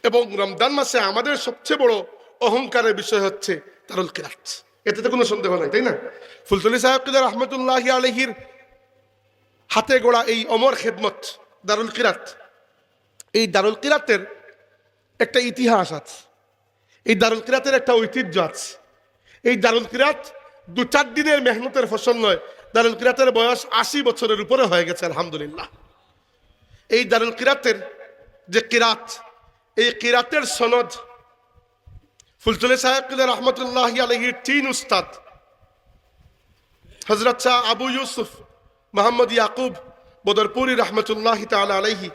এবং রমজান মাসে আমাদের সবচেয়ে বড় অহংকারের বিষয় হচ্ছে দারুল কিরাত। এতে তো কোনো সন্দেহ নাই, তাই না? ফুলতলি সাহেব রহমতুল্লাহি আলাইহির হাতে গড়া এই অমর খেদমত দারুল কিরাত, এই দারুল কিরাতের একটা ইতিহাস আছে, এই দারুল কিরাতের একটা ঐতিহ্য আছে। এই দারুল কিরাত 2-4 দিনের মেহনতের ফসল নয়, দারুল কিরাতের বয়স 80 বছরের উপরে হয়ে গেছে আলহামদুলিল্লাহ। এই দারুল কিরাতের যে কিরাত, এই কিরাতের সনদ ফুলতলি সাহেব রহমতুল্লাহি আলাইহির 3 উস্তাদ হযরত শাহ আবু ইউসুফ মোহাম্মদ ইয়াকুব বদরপুরি রহমতুল্লাহি তাআলা আলাইহি,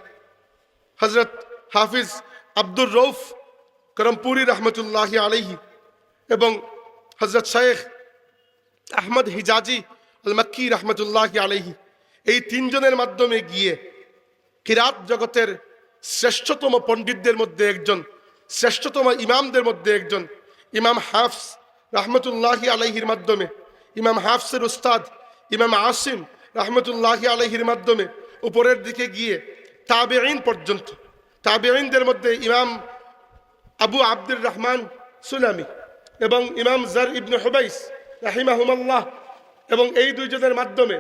হযরত হাফিজ আব্দুর রউফ করমপুরি রহমতুল্লাহি আলাইহি এবং হযরত শেখ আহমদ হিজাজি আল মক্কি রহমতুল্লাহি আলাইহি, এই 3 জনের মাধ্যমে গিয়ে কিরাত জগতের শ্রেষ্ঠতম পণ্ডিতদের মধ্যে একজন, শ্রেষ্ঠতম ইমামদের মধ্যে একজন ইমাম হাফস রহমতুল্লাহি আলাইহির মাধ্যমে, ইমাম হাফসের উস্তাদ ইমাম আসিম রহমতুল্লাহি আলাইহির মাধ্যমে উপরের দিকে গিয়ে তাবেঈন পর্যন্ত, তাবেঈনদের মধ্যে ইমাম আবু আব্দুর রহমান সুলামি এবং ইমাম জার ইবনে হুবাইস রাহিমাহুমাল্লাহ, এবং এই 2 জনের মাধ্যমে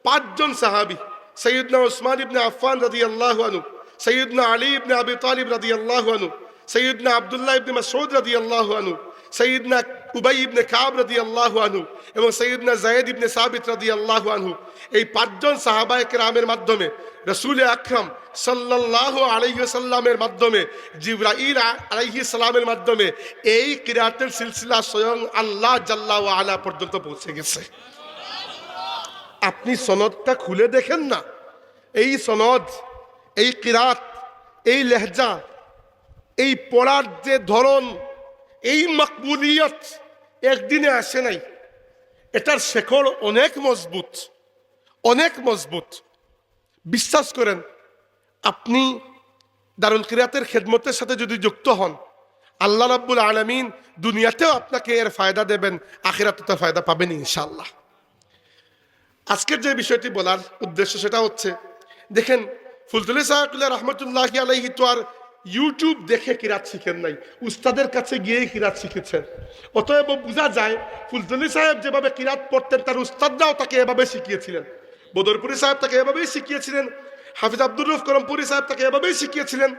5 জন সাহাবী, সৈয়দনা উসমান ইবনে আফফান রাদিয়াল্লাহু আনহু, সৈয়দনা আলী ইবনে আবি তালিব রাদিয়াল্লাহু আনহু, সৈয়দনা আব্দুল্লাহ ইবনে মাসউদ রাদিয়াল্লাহু আনহু, সৈয়দনা উবাই ইবনে কাব রাদিয়াল্লাহু আনহু এবং সৈয়দনা যায়েদ ইবনে সাবিত রাদিয়াল্লাহু আনহু, এই 5 জন সাহাবায়ে কেরামের মাধ্যমে রাসূল আকরাম সাল্লাল্লাহু আলাইহি ওয়াসাল্লামের মাধ্যমে, জিবরাইল আলাইহিস সালামের মাধ্যমে এই কিরাতের সিলসিলা স্বয়ং আল্লাহ জাল্লা ওয়া আলা পর্যন্ত পৌঁছে গেছে। আপনি সনদটা খুলে দেখেন না, এই সনদ, এই কিরাত, এই লেহজা, এই পড়ার যে ধরন, এই মকবুলিয়ত একদিনে আসে নাই। এটার শেকড় অনেক মজবুত, অনেক মজবুত। বিশ্বাস করেন, আপনি দারুল কিরাতের খেদমতের সাথে যদি যুক্ত হন, আল্লাহ রাব্বুল আলামিন দুনিয়াতেও আপনাকে এর ফায়দা দেবেন, আখিরাতেও ফায়দা পাবেন ইনশাআল্লাহ। আজকের যে বিষয়টি বলার উদ্দেশ্য সেটা হচ্ছে, দেখেন ফুলতলি সাহেব রহমতুল্লাহি আলাইহি তো আর ইউটিউব দেখে কিরাত শিখেন নাই, উস্তাদের কাছে গিয়ে কিরাত শিখেছেন। অতএব বোঝা যায় ফুলতলি সাহেব যেভাবে কিরাত পড়তেন তার উস্তাদরাও তাকে এভাবে শিখিয়েছিলেন। বদরপুরি সাহেব তাকে এভাবেই শিখিয়েছিলেন, হাফিজ আব্দুর রউফ করমপুরি সাহেব তাকে এভাবেই শিখিয়েছিলেন,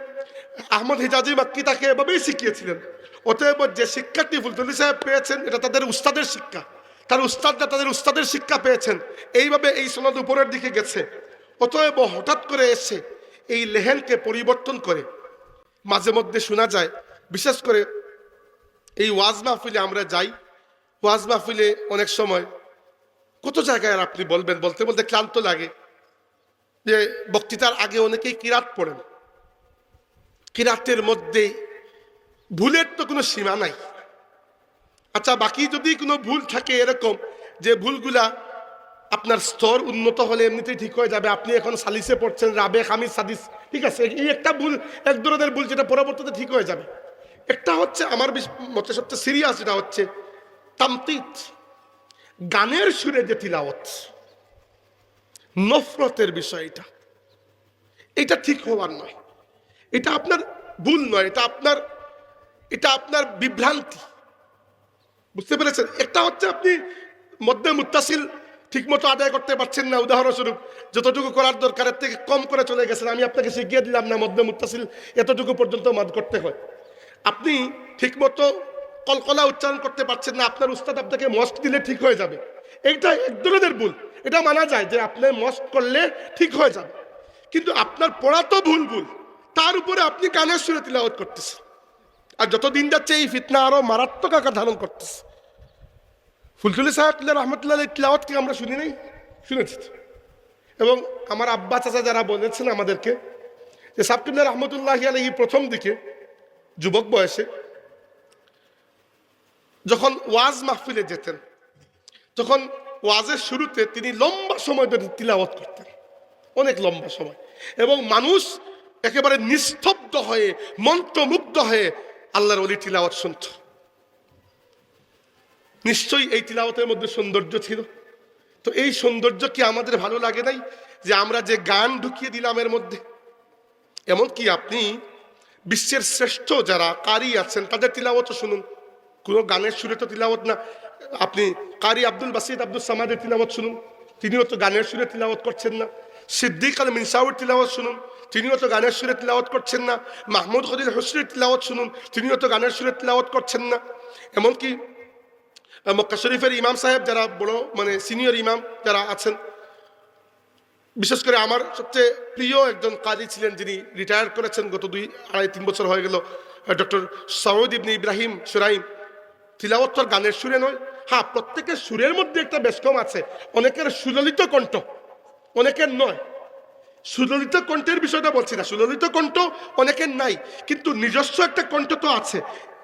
আহমদ হিজাজি মক্কি তাকে এভাবেই শিখিয়েছিলেন। অতএব যে শিক্ষাটি ফুলতলি সাহেব পেয়েছেন এটা তাদের উস্তাদের শিক্ষা, তার উস্তাদরা তাদের উস্তাদের শিক্ষা পেয়েছেন, এইভাবে এই সনদ উপরের দিকে গেছে। অতএব হঠাৎ করে এসে এই লেহেনকে পরিবর্তন করে মাঝে মধ্যে শোনা যায়, বিশেষ করে এই ওয়াজ মাহফিলে আমরা যাই, ওয়াজ মাহফিলে অনেক সময় কত জায়গায় আর আপনি বলবেন, বলতে বলতে ক্লান্ত লাগে, যে বক্তৃতার আগে অনেকেই কিরাত পড়েন, কিরাতের মধ্যে ভুলের তো কোনো সীমা নাই। আচ্ছা, বাকি যদি কোনো ভুল থাকে এরকম যে ভুলগুলা আপনার স্তর উন্নত হলে এমনিতেই ঠিক হয়ে যাবে, আপনি এখন সালিসে পড়ছেন, রাবে খামিস সাদিস, ঠিক আছে, এই একটা ভুল, এক ধরনের ভুল যেটা পরবর্তীতে ঠিক হয়ে যাবে। একটা হচ্ছে আমার মতে সবচেয়ে সিরিয়াস, এটা হচ্ছে তামতিত, গানের সুরে যে তিলাওয়াত, নফরতের বিষয়, এটা ঠিক হওয়ার নয়, এটা আপনার ভুল নয়, এটা আপনার বিভ্রান্তি, বুঝতে পেরেছেন? একটা হচ্ছে আপনি মধ্যে মুত্তাসিল ঠিক মতো আদায় করতে পারছেন না, উদাহরণস্বরূপ যতটুকু করার দরকারের থেকে কম করে চলে গেছেন, আমি আপনাকে শিখিয়ে দিলাম না মধ্যে মুত্তাসিল এতটুকু পর্যন্ত মদ করতে হয়। আপনি ঠিক মতো কলকলা উচ্চারণ করতে পারছেন না, আপনার উস্তাদ আপনাকে মস্ক দিলে ঠিক হয়ে যাবে, এইটা এক ধরনের ভুল, এটা মানা যায় যে আপনি মস্ক করলে ঠিক হয়ে যাবে। কিন্তু আপনার পড়া তো ভুল, তার উপরে আপনি গানের সুরে তিলাওয়াত করতেছেন, আর যত দিন যাচ্ছে এই ফিতনা আরো মারাত্মক আকার ধারণ করতেছে। ফুলতলি সাহেব রহমতুল্লাহ তিলাওয়াতকে আমরা শুনি নাই, শুনেছি। এবং আমার আব্বা চাচা যারা বলেছেন আমাদেরকে যে সাবতুল্লাহ রহমতুল্লাহি আলাইহি প্রথম দিকে যুবক বয়সে যখন ওয়াজ মাহফিলে যেতেন, তখন ওয়াজের শুরুতে তিনি লম্বা সময় ধরে তিলাওয়াত করতেন, অনেক লম্বা সময়, এবং মানুষ একেবারে নিস্তব্ধ হয়ে মন্ত্রমুগ্ধ হয়ে আল্লাহর ওলি তিলাওয়াত শুনত। নিশ্চয়ই এই তিলাওয়াতের মধ্যে সৌন্দর্য ছিল। তো এই সৌন্দর্য কি আমাদের ভালো লাগে নাই যে আমরা যে গান ঢুকিয়ে দিলাম এর মধ্যে? এমনকি আপনি বিশ্বের শ্রেষ্ঠ যারা কারি আছেন তাদের তিলাওয়াত শুনুন, কোনো গানের সুরে তো তিলাওয়াত না। আপনি কারি আব্দুল বাসিত আব্দুল সামাদের তিলাওয়াত শুনুন, তিনিও তো গানের সুরে তিলাওয়াত করছেন না। সিদ্দিক আল মিনসাউর তিলাওয়াত শুনুন, তিনিও তো গানের সুরে তিলাওয়াত করছেন না। মাহমুদ খলিল হোসরির তিলাওয়াত শুনুন, তিনিও তো গানের সুরে তিলাওয়াত করছেন না। এমনকি মক্কা শরীফের ইমাম সাহেব যারা বড় মানে সিনিয়র ইমাম যারা আছেন, বিশেষ করে আমার সবচেয়ে প্রিয় একজন কাজী ছিলেন যিনি রিটায়ার করেছেন গত 2-2.5-3 বছর হয়ে গেল, ডক্টর সৌদ ইবনে ইব্রাহিম সুরাইম। তিলাওয়াত তো গানের সুরে নয়। হ্যাঁ, প্রত্যেকের সুরের মধ্যে একটা বেশকম আছে, অনেকের সুললিত কণ্ঠ, অনেকের নয়। সুললিত কণ্ঠের বিষয়টা বলছি না, সুললিত কণ্ঠ অনেকের নাই, কিন্তু নিজস্ব একটা কণ্ঠ তো আছে।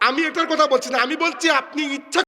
আমি এটার কথা বলছি না, আমি বলছি আপনি ইচ্ছা